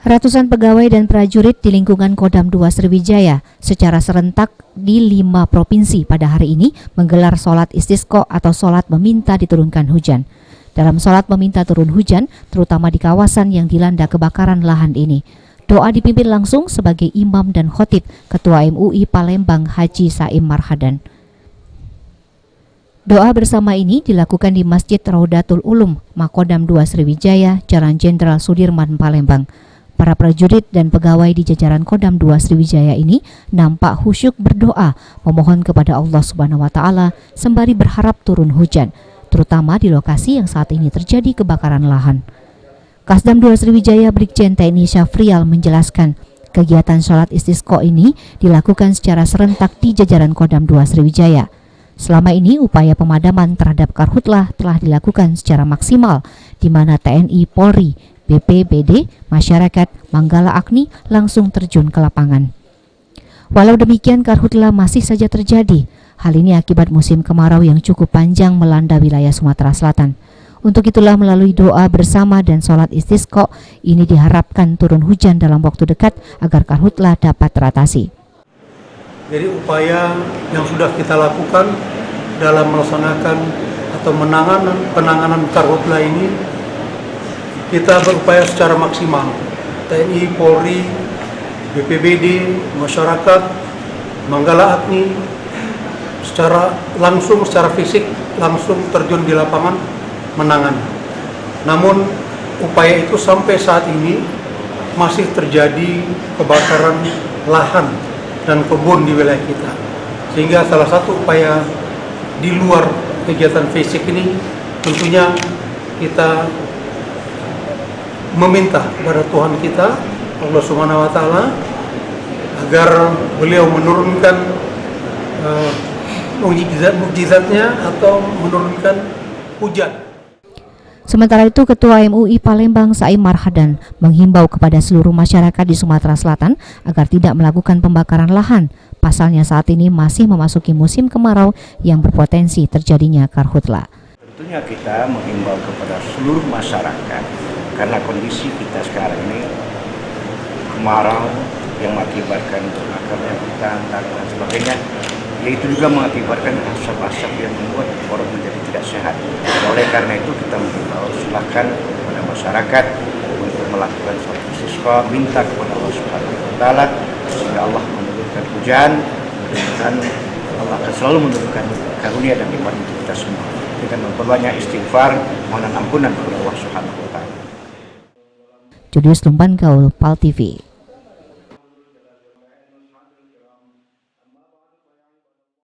Ratusan pegawai dan prajurit di lingkungan Kodam 2 Sriwijaya secara serentak di 5 provinsi pada hari ini menggelar sholat istisqa atau sholat meminta diturunkan hujan. Dalam sholat meminta turun hujan, terutama di kawasan yang dilanda kebakaran lahan ini, doa dipimpin langsung sebagai imam dan khotib Ketua MUI Palembang Haji Saim Marhadan. Doa bersama ini dilakukan di Masjid Raudatul Ulum, Makodam 2 Sriwijaya, Jalan Jenderal Sudirman, Palembang. Para prajurit dan pegawai di jajaran Kodam 2 Sriwijaya ini nampak khusyuk berdoa, memohon kepada Allah Subhanahu wa Ta'ala sembari berharap turun hujan, terutama di lokasi yang saat ini terjadi kebakaran lahan. Kasdam 2 Sriwijaya Brigjen TNI Syafrial menjelaskan, kegiatan sholat istisqa ini dilakukan secara serentak di jajaran Kodam 2 Sriwijaya. Selama ini upaya pemadaman terhadap karhutlah telah dilakukan secara maksimal, di mana TNI, Polri, BPBD, masyarakat, Manggala Agni langsung terjun ke lapangan. Walau demikian, karhutlah masih saja terjadi. Hal ini akibat musim kemarau yang cukup panjang melanda wilayah Sumatera Selatan. Untuk itulah melalui doa bersama dan sholat istisqa ini diharapkan turun hujan dalam waktu dekat agar karhutlah dapat teratasi. Jadi upaya yang sudah kita lakukan dalam melaksanakan atau penanganan karhutlah ini, kita berupaya secara maksimal. TNI, Polri, BPBD, masyarakat, Manggala Agni secara fisik langsung terjun di lapangan menangani. Namun upaya itu sampai saat ini masih terjadi kebakaran lahan dan kebun di wilayah kita. Sehingga salah satu upaya di luar kegiatan fisik ini tentunya kita meminta kepada Tuhan kita, Allah Subhanahu wa Ta'ala, agar beliau menurunkan mukjizatnya atau menurunkan hujan. Sementara itu, Ketua MUI Palembang Saim Marhadan menghimbau kepada seluruh masyarakat di Sumatera Selatan agar tidak melakukan pembakaran lahan. Pasalnya saat ini masih memasuki musim kemarau yang berpotensi terjadinya karhutlah. Tentunya kita menghimbau kepada seluruh masyarakat karena kondisi kita sekarang ini kemarau yang mengakibatkan terbakarnya hutan dan sebagainya, yaitu juga mengakibatkan asap-asap yang membuat orang menjadi tidak sehat. Oleh karena itu kita menghimbau silakan kepada masyarakat untuk melakukan sholat istisqa, minta kepada Allah Subhanahu wa Ta'ala sehingga Allah menurunkan hujan, dan Allah akan selalu menurunkan karunia dan nikmat untuk kita semua dengan memperbanyak istighfar, mohon ampunan kepada Allah Subhanahu wa Ta'ala. Julius Lumban Gaul, PAL TV.